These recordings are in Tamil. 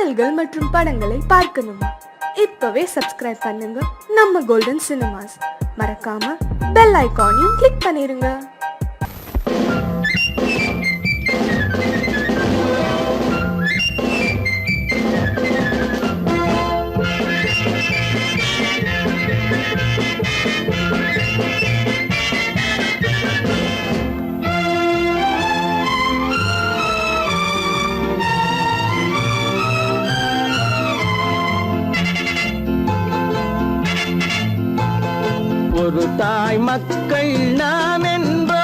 பாடல்கள் மற்றும் படங்களை பார்க்கணுமா? இப்பவே சப்ஸ்கிரைப் பண்ணுங்க நம்ம கோல்டன் சினிமாஸ். மறக்காம பெல் ஐகானையும் கிளிக் பண்ணிருங்க. ஒரு தாய் மக்கள் நாம் என்போம்,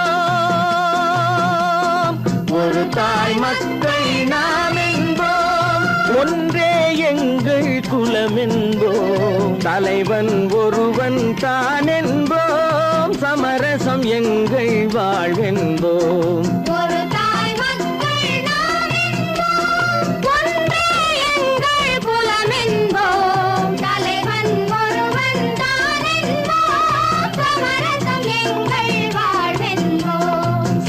ஒரு தாய் மக்கள் நாம் என்போம், ஒன்றே எங்கள் குலம் என்போம், தலைவன் ஒருவன் தான் என்போம், சமரசம் எங்கள் வாழ்வென்போம்.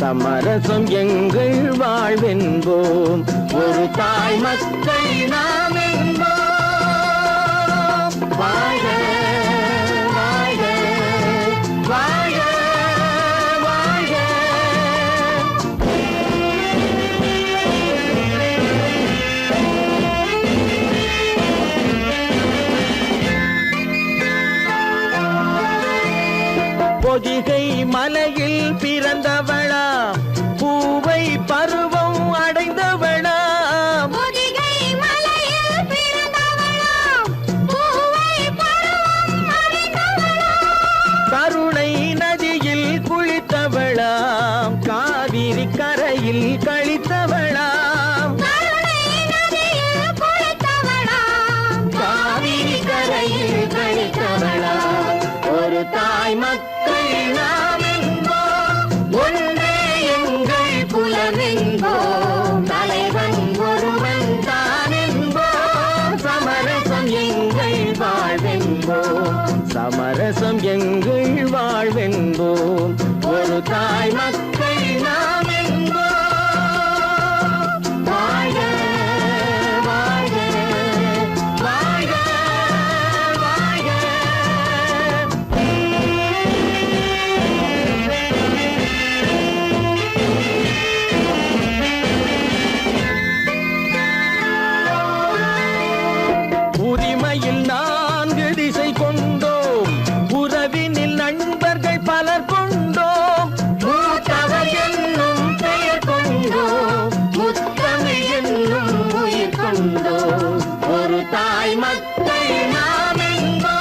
சமரசம் எங்கள் வாழ்வென்போம், ஒரு தாய் மக்கள் நாம் என்போம். வாழ வாழ வாழ வாழ. பொதிகை மலையில் பிறந்தவளா, பூவை பருவம் அடைந்தவளா, பொதிகை மலையில் பிறந்தவளா, பூவை பருவம் அடைந்தவளா, கருணை நதியில் குளித்தவளா, காவிரி கரையில் கழித்தவளா, கருணை நதியில் குளித்தவளா, காவிரி கரையில் கழித்தவளா, ஒரு தாய் மக்கள் நாம் என்போம், ஒன்றே எங்கள் குலம் என்போம், தலைவன் ஒருவன் தான் என்போம், சமரசம் எங்கள் வாழ்வென்போம், சமரசம் எங்கள் வாழ்வென்போம், ஒரு தாய் மக்கள் நாம் என்போம். வாழ வாழ வாழ வாழ. உரிமையில் 4 திசை கொண்டோம், உறவினில் நண்பர்கள் பலர் கொண்டோம், மூத்தவர் என்னும் பெயர் கொண்டோம், முத்தமிழ் என்னும் உயிர் கொண்டோம், ஒரு தாய் மக்கள் நாம் என்போம்.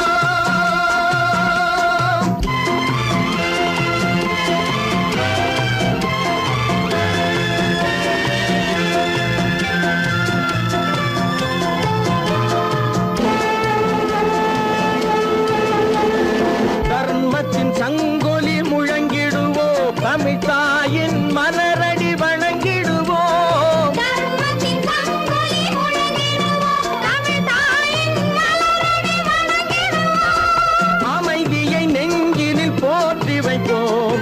தர்மத்தின் சங்கொலி முழங்கிடுவோம், தமிழ் தாயின் மலரடி வணங்கிடுவோம், தர்மத்தின் சங்கொலி முழங்கிடுவோம், தமிழ் தாயின் மலரடி வணங்கிடுவோம், அமைதியை நெஞ்சினில் போற்றி வைப்போம்,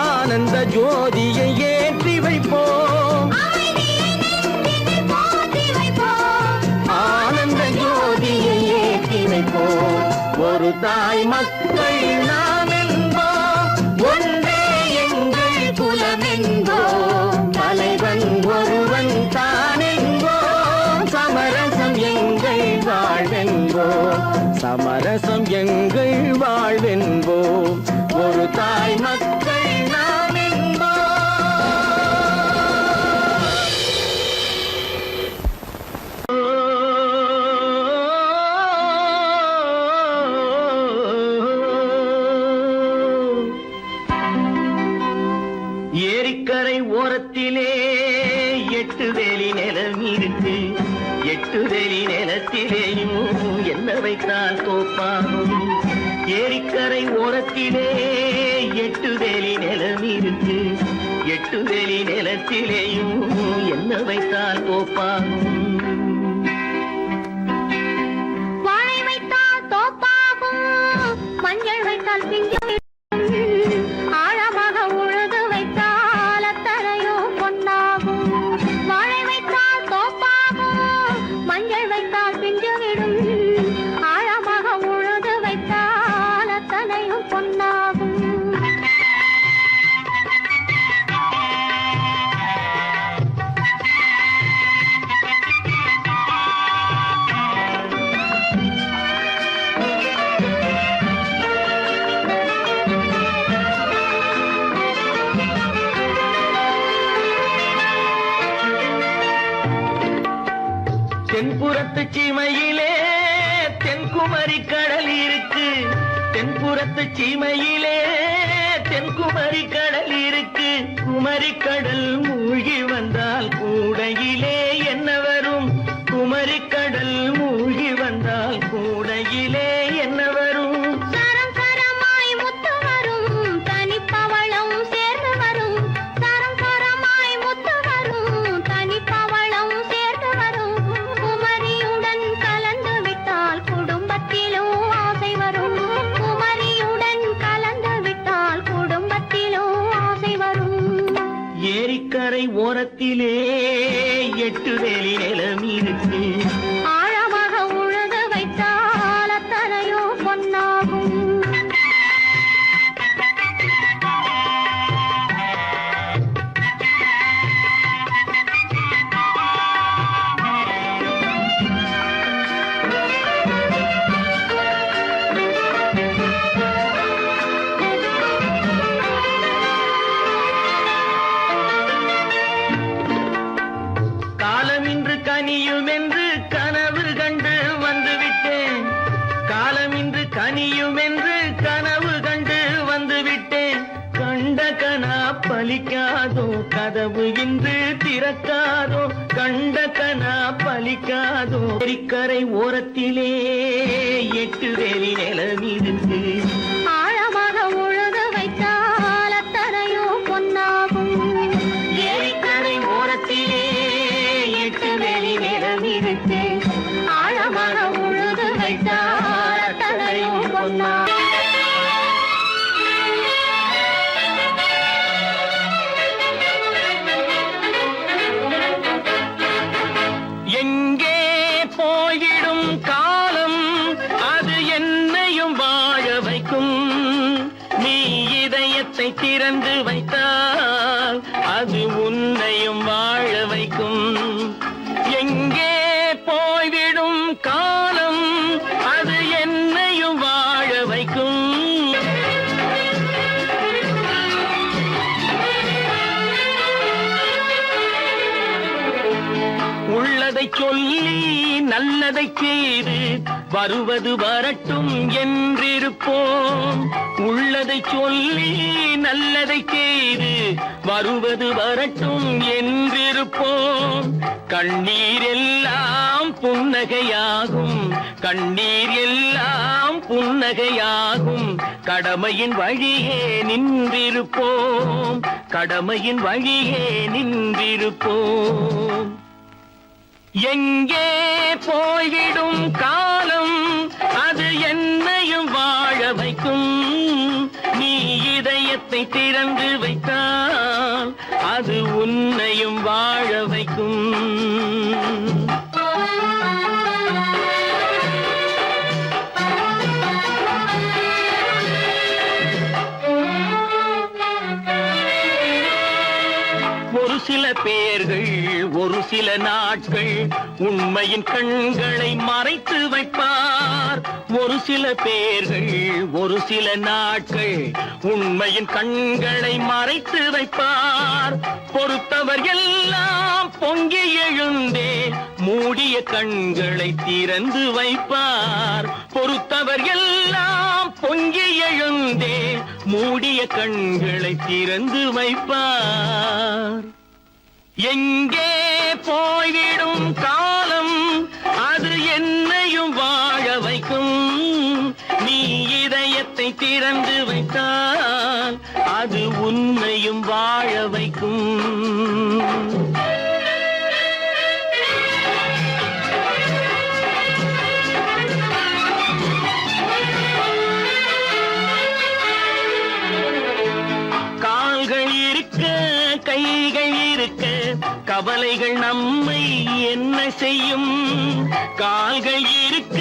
ஆனந்த ஜோதியை ஏற்றி வைப்போம், அமைதியை நெஞ்சினில் போற்றி வைப்போம், ஆனந்த ஜோதியை ஏற்றி வைப்போம், ஒரு தாய் மக்கள் நாம் என்போம், ஒன்றே எங்கள் குலம் என்போம், தலைவன் ஒருவன் தான் என்போம், சமரசம் எங்கள் வாழ்வென்போம், சமரசம் எங்கள் வாழ்வென்போம், ஒரு தாய் மக்கள் நாம் என்போம். ஏரிக்கரை ஓரத்திலே 8 வேலி நிலம் இருக்கு, 8 வேலி நிலத்திலேயும் என்ன வைத்தால் தோப்பாகும். ஏரிக்கரை ஓரத்திலே 8 வேலி நிலம் இருக்கு, 8 வேலி நிலத்திலேயும் என்ன வைத்தால் தோப்பாகும். வாழை வைத்தால் தோப்பாகும், மஞ்சள் வைத்தால் பிஞ்சு, ஆழமாக உழுது வைத்தால் அத்தனையோ பொன்னாகும். வாழை வைத்தால் தோப்பாகும், மஞ்சள் தென்புறத்து சீமையிலே தென்குமரி கடல் இருக்கு. தென்புறத்து சீமையிலே தென்குமரி கடல் இருக்கு. குமரி கடல் மூழ்கி வந்தால் கூடையிலே என்ன வரும்? குமரி கடல் மூழ்கி வந்தால் கூடையிலே என்ன வரும்? சரம் சரமாய் முத்து வரும் தனிப்பவளம் சேர்ந்து வரும். சரம் சரமாய் முத்து வரும் தனிப்பவளம் சேர்ந்து வரும். குமரியுடன் கலந்து விட்டால் குடும்பத்திலும் ஆசை வரும். குமரியுடன் கலந்து விட்டால் குடும்பத்திலும் ஆசை வரும். ஏரிக்கரை ஓரத்திலே 8 வேலி நிலம் இருக்கு. ஆழமாக உழுது வைத்தால் அத்தனையோ பொன்னாகும். காலமின்று கனியும் என்று கனவு கண்டு வந்துவிட்டேன். காலமின்று கனியும் என்று கனவு கண்டு வந்துவிட்டேன். கண்ட கனா பலிக்காதோ கதவு இன்று திறக்காதோ. கண்ட கனா பலிக்காதோ. ஏரிக்கரை ஓரத்திலே 8 வேலி நிலம் இருக்கு. ஆழமாக உழுது வைத்தால் அத்தனையோ பொன்னாகும். ஏரிக்கரை ஓரத்திலே 8 வேலி நிலம் இருக்கு. ஆழமாக உழுது வைத்தால் அத்தனையோ பொன்னாகும். எங்கே போய்விடும் காலம் அது என்னையும் வாழ வைக்கும். நீ இதயத்தை திறந்து வைத்தால் அது உன்னையும் வாழ வைக்கும். எங்கே போய்விடும் காலம் அது என்னையும் வாழ வைக்கும். உள்ளதை சொல்லி நல்லதை செய்து வருவது வரட்டும் என்றிருப்போம். உள்ளதை சொல்லி நல்லதை செய்து வருவது வரட்டும் என்றிருப்போம். கண்ணீர் எல்லாம் புன்னகையாகும். கண்ணீர் எல்லாம் புன்னகையாகும். கடமையின் வழியே நின்றிருப்போம். கடமையின் வழியே நின்றிருப்போம். எங்கே போய்விடும் காலம் அது என்னையும் வாழ வைக்கும். நீ இதயத்தை திறந்து வைத்தால் அது உன்னையும் வாழ வைக்கும். ஒரு சில பேர்கள் ஒரு சில நாட்கள் உண்மையின் கண்களை மறைத்து வைப்பார். ஒரு சில பேர்கள் ஒரு சில நாட்கள் உண்மையின் கண்களை மறைத்து வைப்பார். பொறுத்தவர் எல்லாம் பொங்கி எழுந்தே மூடிய கண்களை திறந்து வைப்பார். பொறுத்தவர் எல்லாம் பொங்கி எழுந்தே மூடிய கண்களை திறந்து வைப்பார். எங்கே போய்விடும் காலம் அது என்னையும் வாழ வைக்கும். நீ இதயத்தை திறந்து வைத்தால் அது உன்னையும் வாழ வைக்கும். கால்கள் இருக்க கைகள் இருக்க கவலைகள் நம்மை என்ன செய்யும்? கால்கள் இருக்க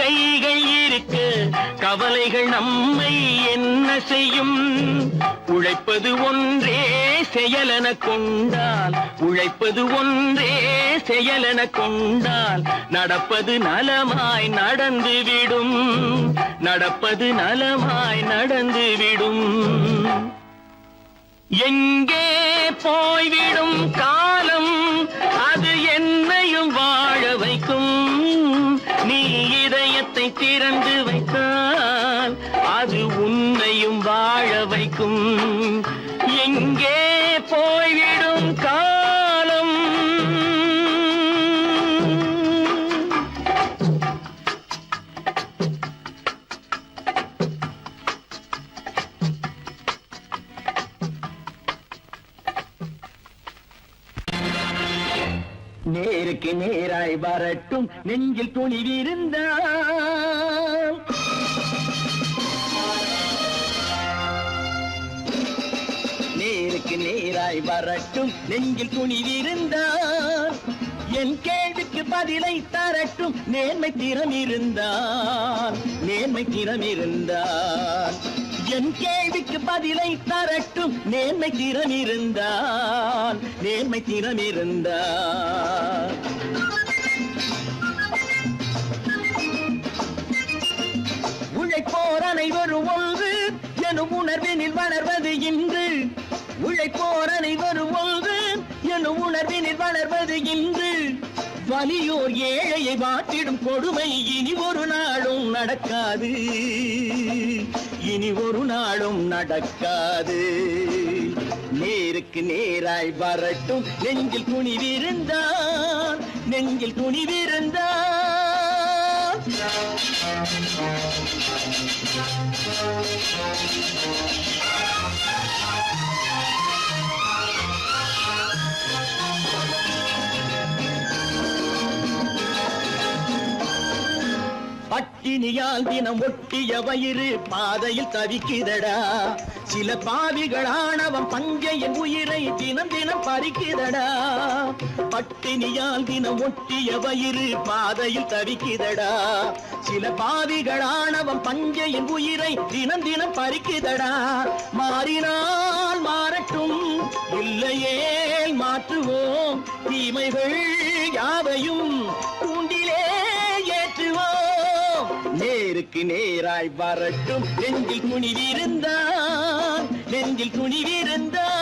கைகள் இருக்க கவலைகள் நம்மை என்ன செய்யும்? உழைப்பது ஒன்றே செயலென கொண்டால், உழைப்பது ஒன்றே செயலென கொண்டால் நடப்பது நலமாய் நடந்துவிடும், நடப்பது நலமாய் நடந்துவிடும். எங்கே போய்விடும் காலம் அது என்னையும் வாழ வைக்கும். வைக்கும். நீ இதயத்தை திறந்து வைத்தால் அது உன்னையும் வாழ வைக்கும். எங்கே போய்விடும் காலம்? நேருக்கு நேராய் வரட்டும் நெஞ்சில் துணிவிருந்தால். நேருக்கு நேராய் வரட்டும் நெஞ்சில் துணிவிருந்தால். என் கேள்விக்கு பதிலை தரட்டும் நேர்மை திறம் இருந்தால். நேர்மை திறம் இருந்தால் என் கேள்விக்கு பதிலை தரட்டும் நேர்மை திறம் இருந்தால். நேர்மை திறம் இருந்தால் உழைப்போர் அனைவரும் ஒன்று எனும் உணர்வினில் வளர்வது இன்று. உழைப்போர் அனைவரும் ஒன்று எனும் உணர்வினில் வளர்வது இன்று. வலியோர் ஏழையை வாட்டிடும் கொடுமை இனி ஒரு நாளும் நடக்காது. இனி ஒரு நாளும் நடக்காது. நேருக்கு நேராய் வரட்டும் நெஞ்சில் துணிவிருந்தால். நெஞ்சில் துணிவிருந்தால் பட்டினியால் தினம் ஒட்டிய வயிறு பாதையில் தவிக்குதடா. சில பாவிகளானவன் பஞ்சையின் உயிரை தினம் தினம் பறிக்குதடா. பட்டினியால் தினம் ஒட்டிய வயிறு பாதையில் தவிக்குதடா. சில பாவிகளானவன் பஞ்சையின் உயிரை தினம் தினம் பறிக்குதடா. மாறினால் மாறட்டும் இல்லையே மாற்றுவோம். தீமைகள் யாவையும் கூண்டிலே ஏற்றுவோம். நேருக்கு நேராய் வரட்டும் நெஞ்சில் துணிவிருந்தால். நெஞ்சில் துணிவிருந்தால்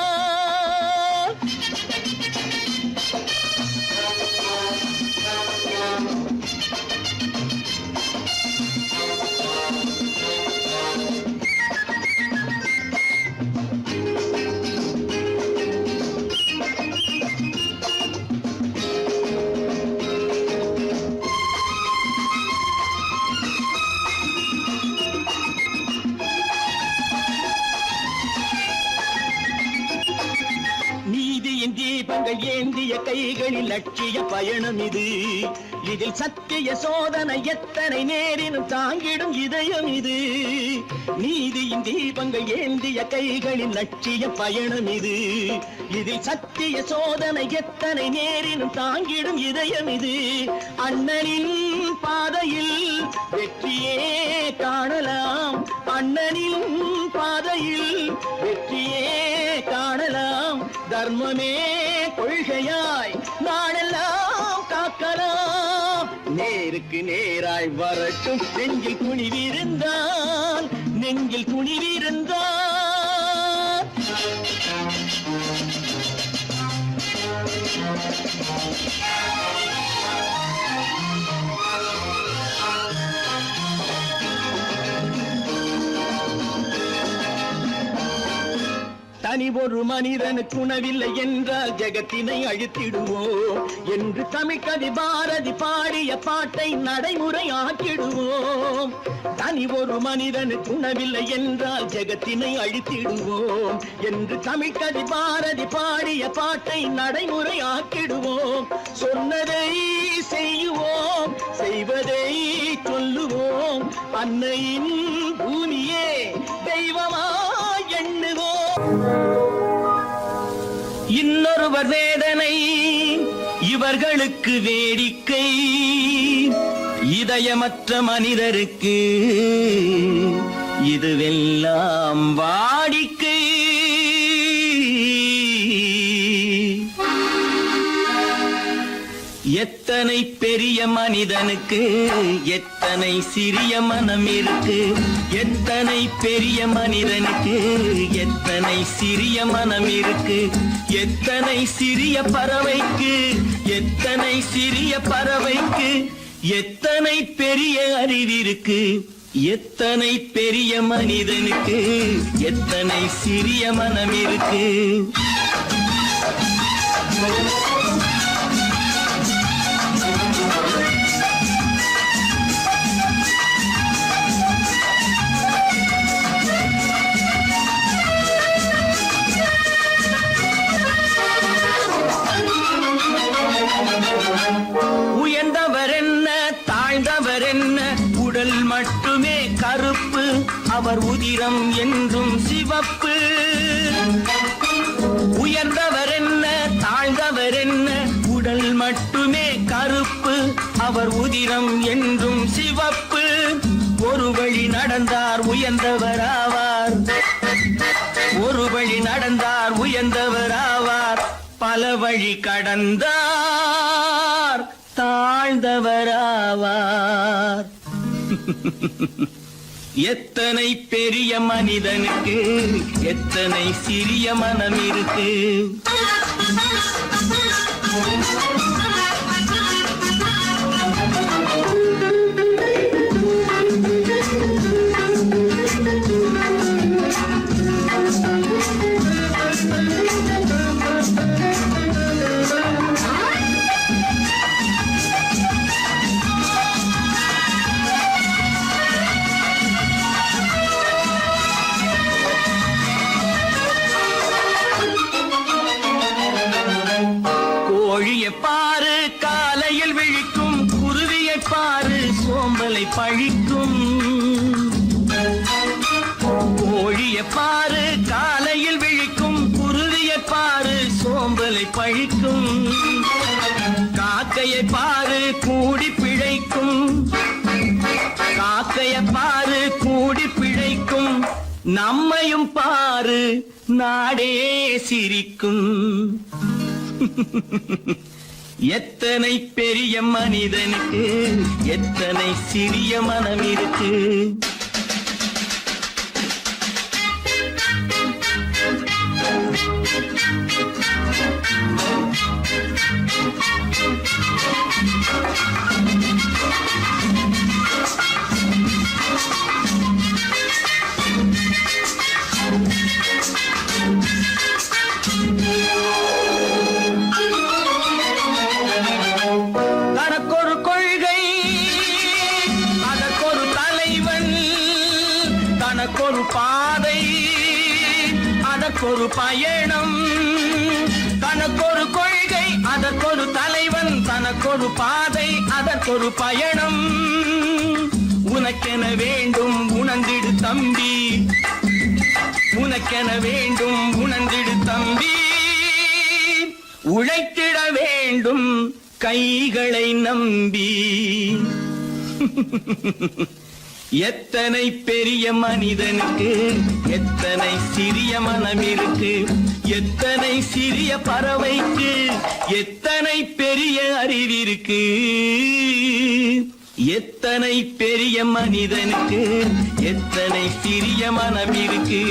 தீபங்கள் ஏந்திய கைகளில் லட்சிய பயணம் இது. இதில் சத்திய சோதனை எத்தனை நேரினும் தாங்கிடும் இதயம் இது. நீதியின் தீபங்கள் ஏந்திய கைகளில் லட்சிய பயணம் இது. இதில் சத்திய சோதனை எத்தனை நேரினும் தாங்கிடும் இதயம் இது. அண்ணனின் பாதையில் வெற்றியே காணலாம். அண்ணனின் பாதையில் வெற்றியே காணலாம். தர்மமே கொள்கையாய் நாளெல்லாம் காக்கலாம். நேருக்கு நேராய் வரட்டும் நெஞ்சில் துணிவிருந்தால். நெஞ்சில் துணிவிருந்தால் தனி ஒரு மனிதனுக்கு உணவில்லை என்றால் ஜெகத்தினை அழித்திடுவோம் என்று தமிழ்கவி பாரதி பாடிய பாட்டை நடைமுறையாக்கிடுவோம். தனி ஒரு மனிதனுக்கு உணவில்லை என்றால் ஜெகத்தினை அழித்திடுவோம் என்று தமிழ்கவி பாரதி பாடிய பாட்டை நடைமுறையாக்கிடுவோம். சொன்னதை செய்வோம், செய்வதை சொல்லுவோம். அன்னையின் பூமியே தெய்வமாய் எண்ணுவோம். இன்னொருவர் வேதனை இவர்களுக்கு வேடிக்கை. இதயமற்ற மனிதருக்கு இதுவெல்லாம் வாடிக்கை. எத்தனை பெரிய மனிதனுக்கு எத்தனை சிறிய மனம் இருக்கு. எத்தனை பெரிய மனிதனுக்கு எத்தனை சிறிய மனம் இருக்கு. எத்தனை சிறிய பறவைக்கு எத்தனை சிறிய பறவைக்கு மனிதனுக்கு எத்தனை பெரிய அறிவிருக்கு, எத்தனை பெரிய மனிதனுக்கு எத்தனை சிறிய மனம் இருக்கு. உயர்ந்தவர் என்ன தாழ்ந்தவர் என்ன, உடல் மட்டுமே கருப்பு, அவர் உதிரம் என்றும் சிவப்பு. உயர்ந்தவர் என்ன தாழ்ந்தவர் என்ன, உடல் மட்டுமே கருப்பு, அவர் உதிரம் என்றும் சிவப்பு. ஒரு வழி நடந்தார் உயர்ந்தவராவார், ஒரு வழி நடந்தார் உயர்ந்தவராவார், பல வழி கடந்தார் தாழ்ந்தவராவார். எத்தனை பெரிய மனிதனுக்கு எத்தனை சிறிய மனம் இருக்கு. கோழியை பாரு காலையில் விழிக்கும், குருவியை பாரு சோம்பலை பழிக்கும். கோழியை பாரு காலையில் விழிக்கும், குருவியை பாரு சோம்பலை பழிக்கும். காக்கையை பாரு கூடி பிழைக்கும், காக்கையை பாரு கூடி பிழைக்கும். நம்மையும் பாரு நாடே சிரிக்கும். எத்தனை பெரிய மனிதனுக்கு எத்தனை சிறிய மனம் இருக்கு. தனக்கொரு கொள்கை அதற்கொரு தலைவன், தனக்கொரு பாதை அதற்கொரு பயணம். தனக்கொரு கொள்கை அதற்கொரு தலைவன், தனக்கொரு பாதை அதற்கொரு பயணம். உனக்கென வேண்டும் உணர்ந்திடு தம்பி, உனக்கென வேண்டும் உணர்ந்திடு தம்பி. உழைத்திட வேண்டும் கைகளை நம்பி. எத்தனை பெரிய மனிதனுக்கு எத்தனை சிறிய மனம் இருக்கு, எத்தனை சிறிய பறவைக்கு எத்தனை பெரிய அறிவிருக்கு. எத்தனை பெரிய மனிதனுக்கு எத்தனை சிறிய மனம் இருக்கு.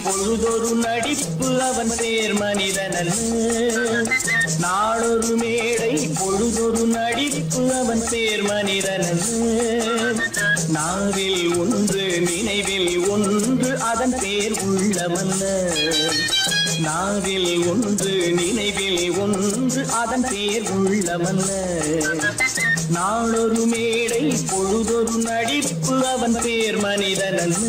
பொழுதொரு நடிப்பு அவன் பேர் மனிதனல்ல, நாளொரு மேடை பொழுதொரு நடிப்பு அவன் பேர் மனிதனல்ல. நாவில் ஒன்று நினைவில் ஒன்று அதன் பேர் உள்ளமல்ல, நாவில் ஒன்று நினைவில் ஒன்று அதன் பேர் உள்ளமல்ல. நாளொரு மேடை பொழுதொரு நடிப்பு அவன் பேர் மனிதனல்ல.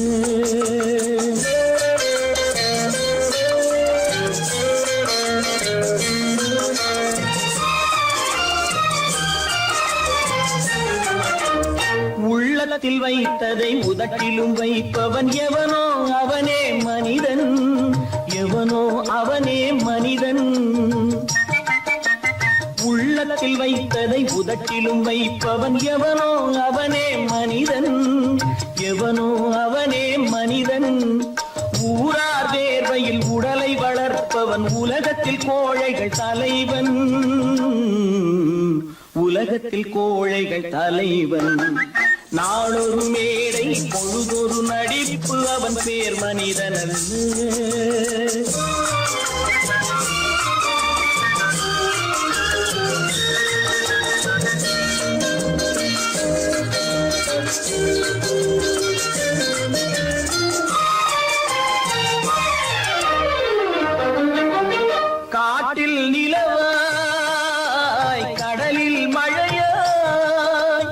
உள்ளத்தில் வைத்ததை உதட்டிலும் வைப்பவன் எவனோ அவனே மனிதன், எவனோ அவனே மனிதன். உள்ளத்தில் வைத்ததை உதட்டிலும் வைப்பவன் எவனோ அவனே மனிதன், எவனோ அவனே மனிதன். ஊரார் வேர்வையில் உடலை வளர்ப்பவன் உலகத்தில் கோழைகள் தலைவன், உலகத்தில் கோழைகள் தலைவன். நாளொரு மேடை பொழுதொரு நடிப்பு அவன் பேர் மனிதனல்ல. காட்டில் நிலவாய் கடலில் மழையாய்,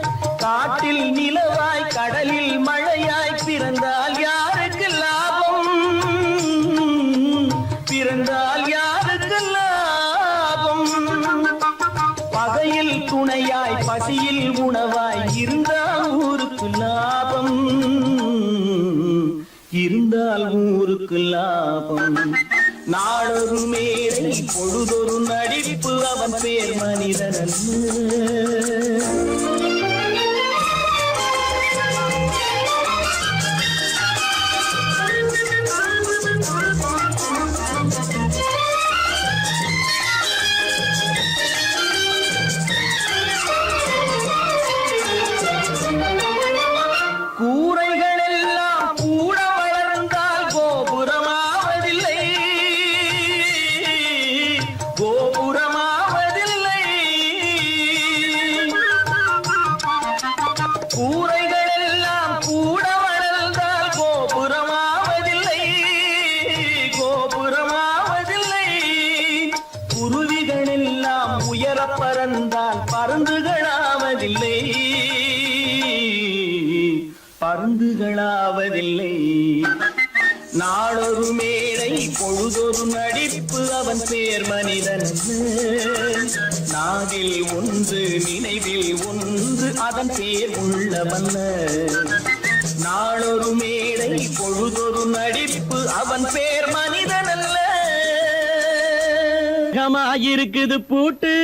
காட்டில் நிலவாய் கடலில் மழையாய் பிறந்தால் யாருக்கு லாபம், பிறந்தால் யாருக்கு லாபம். பகையில் துணையாய் பசியில் உணவாய் இருந்தால் ஊருக்கு லாபம், இருந்தால் ஊருக்கு லாபம். நாளொரு மேடை பொழுதொரு நடிப்பு அவன் பேர் மனிதன். கூரைகள் எல்லாம் கூட வளர்ந்தால் கோபுரமாவதில்லை, கோபுரமாவதில்லை. கூரைகள் எல்லாம் கூட வளர்ந்தால் கோபுரமாவதில்லை, கோபுரமாவதில்லை. குருவிகள் எல்லாம் உயர பறந்தால் பருந்துகளாவதில்லை, பருந்துகளாவதில்லை. நாளொரு மேடை பொழுதொரு நடிப்பு அவன் பேர் மனிதன். நாவில் ஒன்று நினைவில் ஒன்று அதன் பேர் உள்ளவன். நாளொரு மேடை பொழுதொரு நடிப்பு அவன் பேர் மனிதன் அல்ல. இருக்குது பூட்டு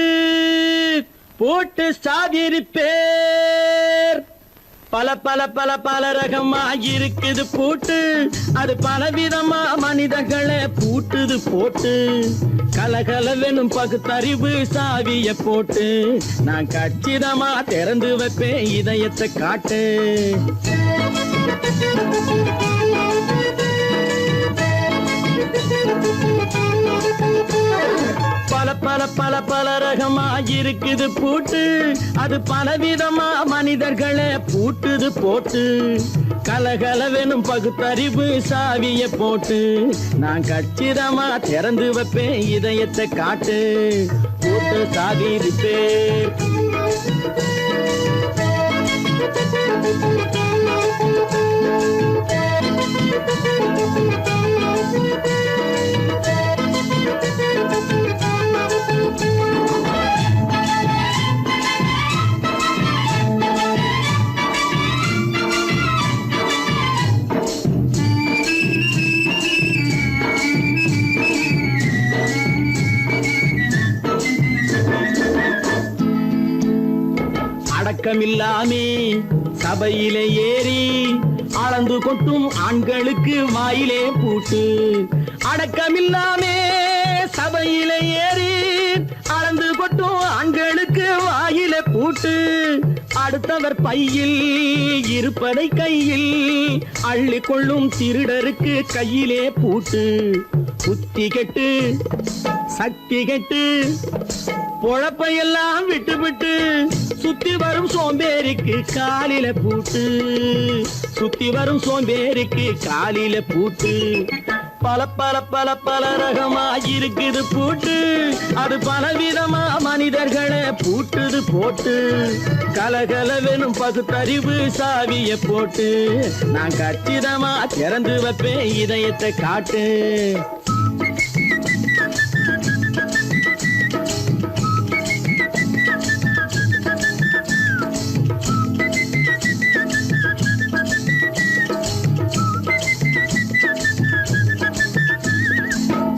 பூட்டு சாதிரி பேர் பல பல பல பல ரகமாயிருக்குது பூட்டு, அது பலவிதமா மனிதர்களை பூட்டுது போட்டு. கலகலவெனும் பகுத்தறிவு சாவிய போட்டு நான் கச்சிதமா திறந்து வைப்பேன் இதயத்தை காட்டு. பல பல பல பல ரகமாயிருக்குது பூட்டு, அது பலவிதமா மனிதர்களை பூட்டுது போட்டு. கலகலவெனும் பகுத்தறிவு சாவிய போட்டு நான் கச்சிதமா திறந்து வைப்பேன் இதயத்தை காட்டு. பூட்டு சாதிரி பேர். அடக்கமில்லாமே சபையிலே ஏறி அளந்து கொட்டும் ஆண்களுக்கு வாயிலே பூட்டு. அடக்கமில்லாமே சபையிலே ஏறி அளந்து கொட்டும் ஆண்களுக்கு வாயிலே பூட்டு. அடுத்தவர் பையில் இருப்பதை கையில் அள்ளி கொள்ளும் திருடருக்கு கையிலே பூட்டு. புத்தி கெட்டு சக்தி கெட்டு பொழப்பையெல்லாம் விட்டு விட்டு சுத்தி வரும் சோம்பேறிக்கு காலில பூட்டு, சுத்தி வரும் சோம்பேறிக்கு காலில பூட்டு. பல பல பல பல ரகமாயிருக்குது பூட்டு, அது பலவிதமா மனிதர்களை பூட்டுது போட்டு. கலகலவெனும் பகுத்தறிவு சாவிய போட்டு நான் கச்சிதமா திறந்து வைப்பேன் இதயத்தை காட்டு.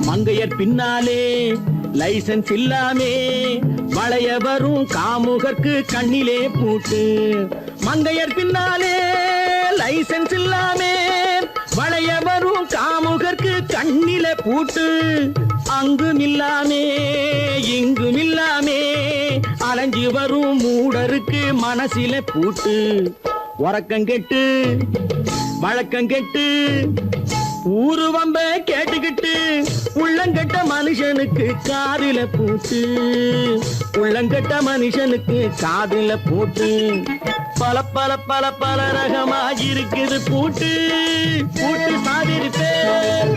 மங்கையர் பின்னாலே லைசன்ஸ் இல்லாமே வளைய வரும் காமுகர்க்கு கண்ணிலே பூட்டு. மங்கையர் பின்னாலே லைசன்ஸ் இல்லாமே வளைய வரும் காமுகர்க்கு கண்ணிலே பூட்டு. அங்கும் இல்லாமே இங்கும் இல்லாமே அலைஞ்சி வரும் மூடருக்கு மனசிலே பூட்டு. உறக்கங்கெட்டு வழக்கங்கெட்டு ஊரு வம்ப கேட்டுக்கிட்டு உள்ளங்கட்ட மனுஷனுக்கு காதில பூட்டு, உள்ளங்கட்ட மனுஷனுக்கு காதில பூட்டு. பல பல பல பல ரகமாயிருக்குது பூட்டு, பூட்டு சாதிரி பேர்.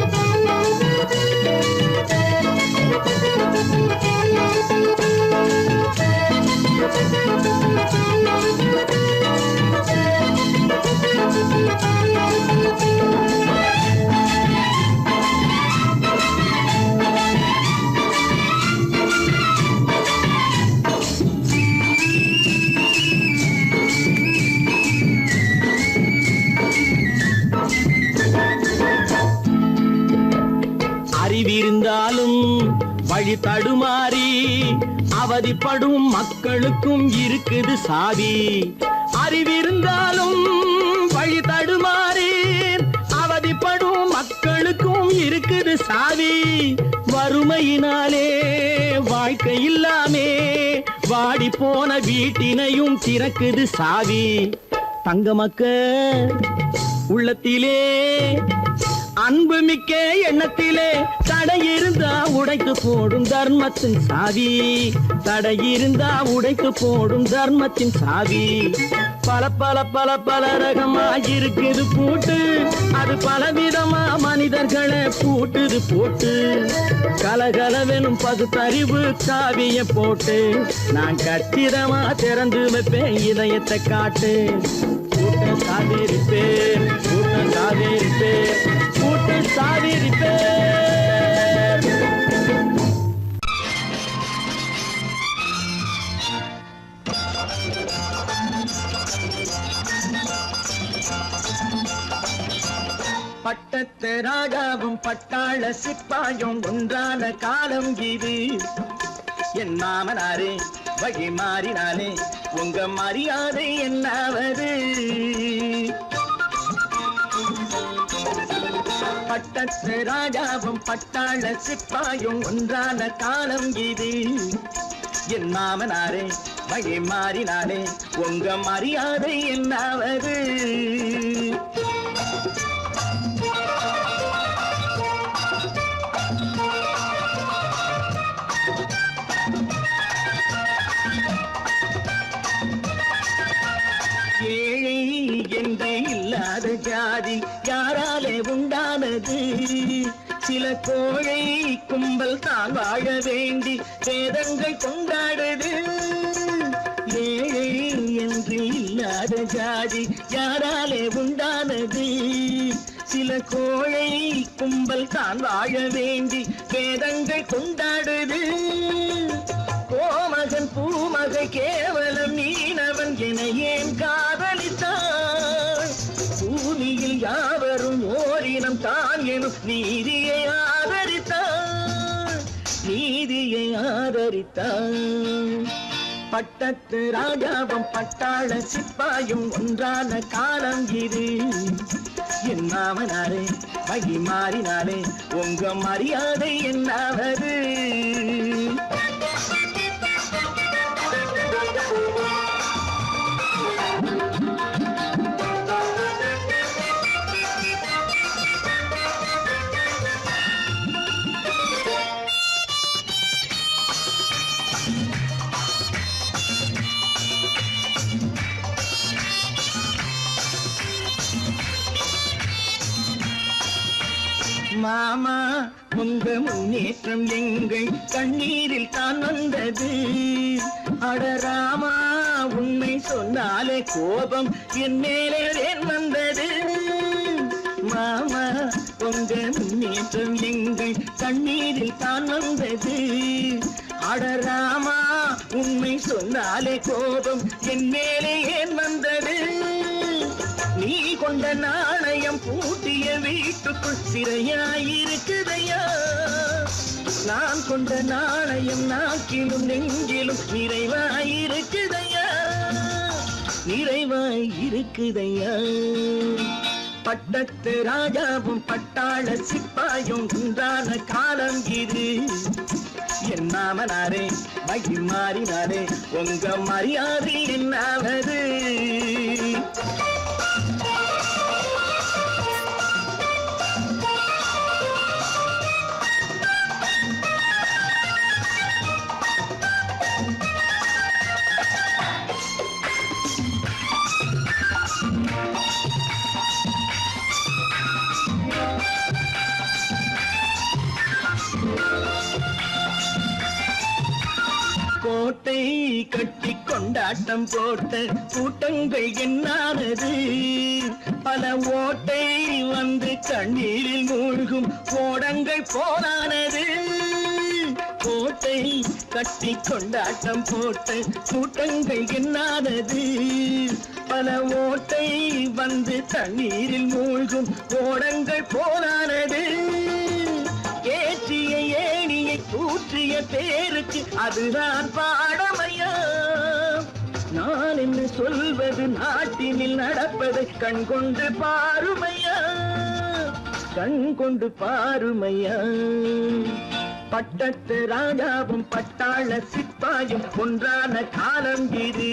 வழி தடுமாறி அவதிப்படும் மக்களுக்கும் இருக்குது சாவி. அறிவிருந்தாலும் வழி தடுமாறி அவதிப்படும் மக்களுக்கும் இருக்குது சாவி. வறுமையினாலே வாழ்க்கை இல்லாமே வாடி போன வீட்டினையும் திறக்குது சாவி. தங்க மக்க உள்ளத்திலே அன்பு மிக்க எண்ணத்திலே தடை இருந்தா உடைத்து போடும் தர்மத்தின் சாவி. தடை இருந்தா உடைத்து போடும் தர்மத்தின் சாவி. பல பல பல பல ரகமா இருக்குது பூட்டு, அது பலவிதமா மனிதர்களை பூட்டுது போட்டு. கலகலவெனும் பகுத்தறிவு காவிய போட்டு நான் கச்சிதமா திறந்து வைப்பேன் இதயத்தை காட்டு. கூட்ட சாவேரி பேர், கூட்ட சாவேரி பேர், கூட்ட சாவேரி பேர். பட்டத்து ராஜாவும் பட்டாள சிப்பாயும் ஒன்றான காலம் இது. என் மாமனாரே வகை மாறினாலே உங்க மரியாதை என்னாவது? பட்டத்து ராஜாவும் பட்டாள சிப்பாயும் ஒன்றான காலம் இது. என் மாமனாரே வகை மாறினாலே உங்க மரியாதை என்னாவது? ஏழை என்று இல்லாத ஜாதி யாராலே உண்டானது? சில கோழை கும்பல் தான் வாழ வேண்டி வேதங்கள் கொண்டாடுது. ஏழை என்று இல்லாத ஜாதி யாராலே உண்டானது? சில கோழை கும்பல் தான் வாழ வேண்டி வேதங்கள் கொண்டாடுது. கோமகன் பூமகை கேவலம் மீனவன் என ஏன் காதலித்தான்? பூமியில் யாவரும் ஓரினம் தான் எனும் நீதியை ஆதரித்தான், நீதியை ஆதரித்தான். பட்டத்து ராஜாவும் பட்டாள சிப்பாயும் ஒன்றான காலம் இது. என் மாமனாரே வகை மாறினாலே உங்க மரியாதை என்னாவது? மாமா உங்க முன்னேற்றம் எங்கள் கண்ணீரில் தான் வந்தது. அடராமா உண்மை சொன்னாலே கோபம் என் மேலே ஏன் வந்தது? மாமா உங்க முன்னேற்றம் எங்கள் கண்ணீரில் தான் வந்தது. அடராமா உண்மை சொன்னாலே கோபம் என் மேலே ஏன் வந்தது? நீ கொண்ட நாணயம் பூட்டிய வீட்டுக்குள் சிறையாயிருக்குதையா? நான் கொண்ட நாணயம் நாக்கிலும் நெஞ்சிலும் நிறைவாயிருக்குதையா, நிறைவாயிருக்குதையா. பட்டத்து ராஜாவும் பட்டாள சிப்பாயும் உண்டான காலம் இது. என் மாமனாரே வகை மாறினாரே உங்க மரியாதை என்னாவது? கோட்டை கட்டி கொண்டாட்டம் போட்ட கூட்டங்கள் என்னானது? பல ஓட்டை வந்து கண்ணீரில் மூழ்கும் ஓடங்கள் போலானது. கோட்டை கட்டி கொண்டாட்டம் போட்ட கூட்டங்கள் என்னானது? பல ஓட்டை வந்து தண்ணீரில் மூழ்கும் ஓடங்கள் போலானது. ஏற்றிய ஏணியை கூற்றிய சூட்டிய பேருக்கு அதுதான் பாடமையா. நான் என்ன சொல்வது நாட்டினில் நடப்பதை கண் கொண்டு பாருமையா, கண் கொண்டு பாருமையா. பட்டத்து ராஜாவும் பட்டாள சிப்பாயும் ஒன்றான காலம் இது.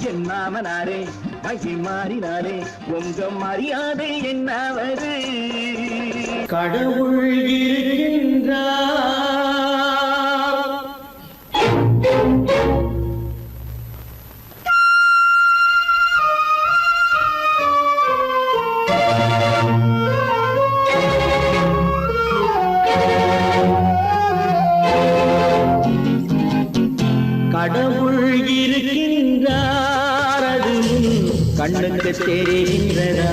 என் மாமனாரே மகி மாறினாரே உங்க மரியாதை என்னவது. கடவுள் இருக்கின்றார். கடவுள் இருக்கின்றார், அது கண்ணுக்கு தெரிகின்றதா?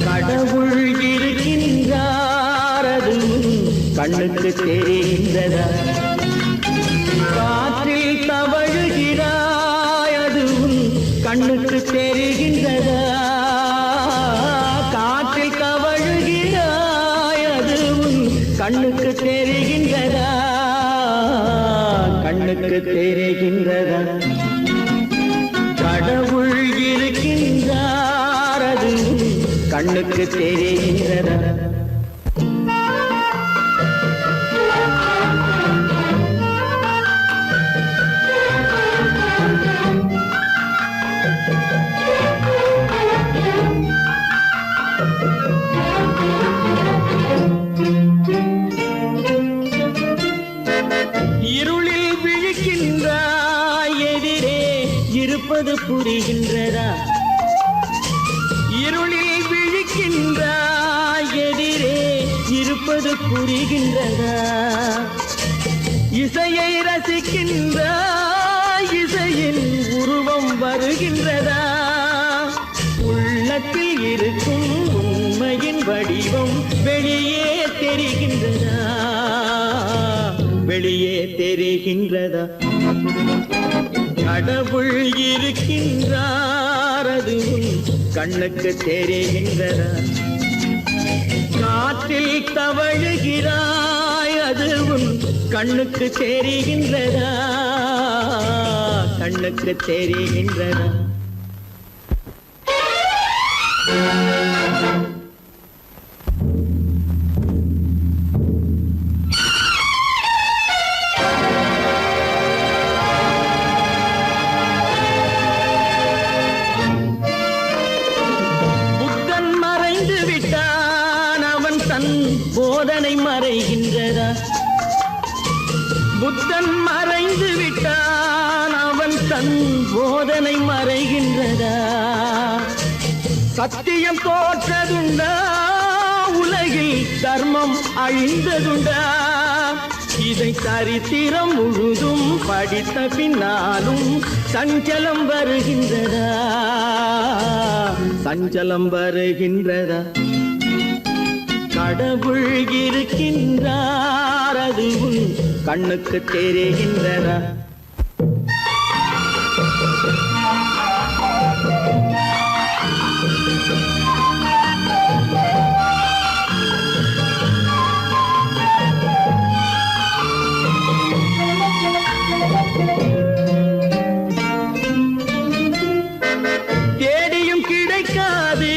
கடவுள் இருக்கின்றார், அது கண்ணுக்கு தெரிகின்றதா? காற்றில் தவழுகிறாய், அது கண்ணுக்கு தெரிகின்றதா? காற்றில் தவழுகிறாய், அது கண்ணுக்கு தெரிகின்றதா? கண்ணுக்கு தெரிகின்றதா? கடவுள் இருக்கின்றார், அது கண்ணுக்கு தெரிகின்றதா? இருளில் விழிக்கின்றாய், எதிரே இருப்பது புரிகின்றதா? இருளில் விழிக்கின்றாய், எதிரே இருப்பது புரிகின்றதா? இசையை ரசிக்கின்றாய், இசையின் உருவம் வருகின்றதா? உள்ளத்தில் இருக்கும் உண்மையின் வடிவம் வெளியே தெரிகின்றதா? வெளியே தெரிகின்றதா? கடவுள் இருக்கின்றார், அது கண்ணுக்கு தெரிகின்றதா? காற்றில் தவழுகிறாய், அது கண்ணுக்கு தெரிகின்றதா? கண்ணுக்கு தெரிகின்றதா? போதனை மறைகின்றதா? புத்தன் மறைந்து விட்டான், அவன் தன் போதனை மறைகின்றதா? சத்தியம் தோற்றதுண்டா? உலகில் தர்மம் அழிந்ததுண்டா? இதை சரித்திரம் முழுதும் படித்த பின்னாலும் சஞ்சலம் வருகின்றதா? சஞ்சலம் வருகின்றதா? கடவுள் இருக்கின்றார், அது கண்ணுக்கு தெரிகின்றதா? தேடியும் கிடைக்காது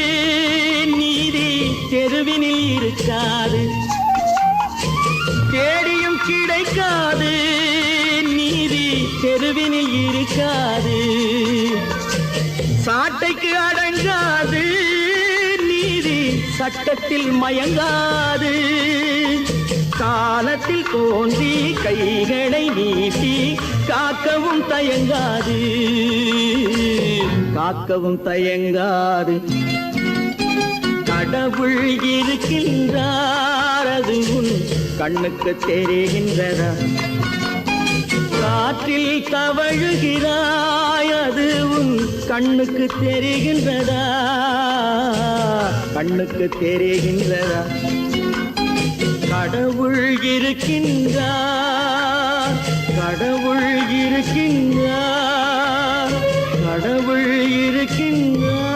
நீதி, தெருவினில் இருக்காது. தேடியும் கிடைக்காது நீதி, தெருவினில் இருக்காது. சாட்டைக்கு அடங்காது நீதி, சட்டத்தில் மயங்காது. காலத்தில் தோன்றி கைகளை நீட்டி காக்கவும் தயங்காது, காக்கவும் தயங்காது. கடவுள் இருக்கின்றார், அது கண்ணுக்கு தெரிகின்றதா? காற்றில் தவழுகிறாய், அது கண்ணுக்கு தெரிகின்றதா? கண்ணுக்கு தெரிகின்றதா? கடவுள் இருக்கின்றார், கடவுள் இருக்கின்றார், கடவுள் இருக்கின்றார்.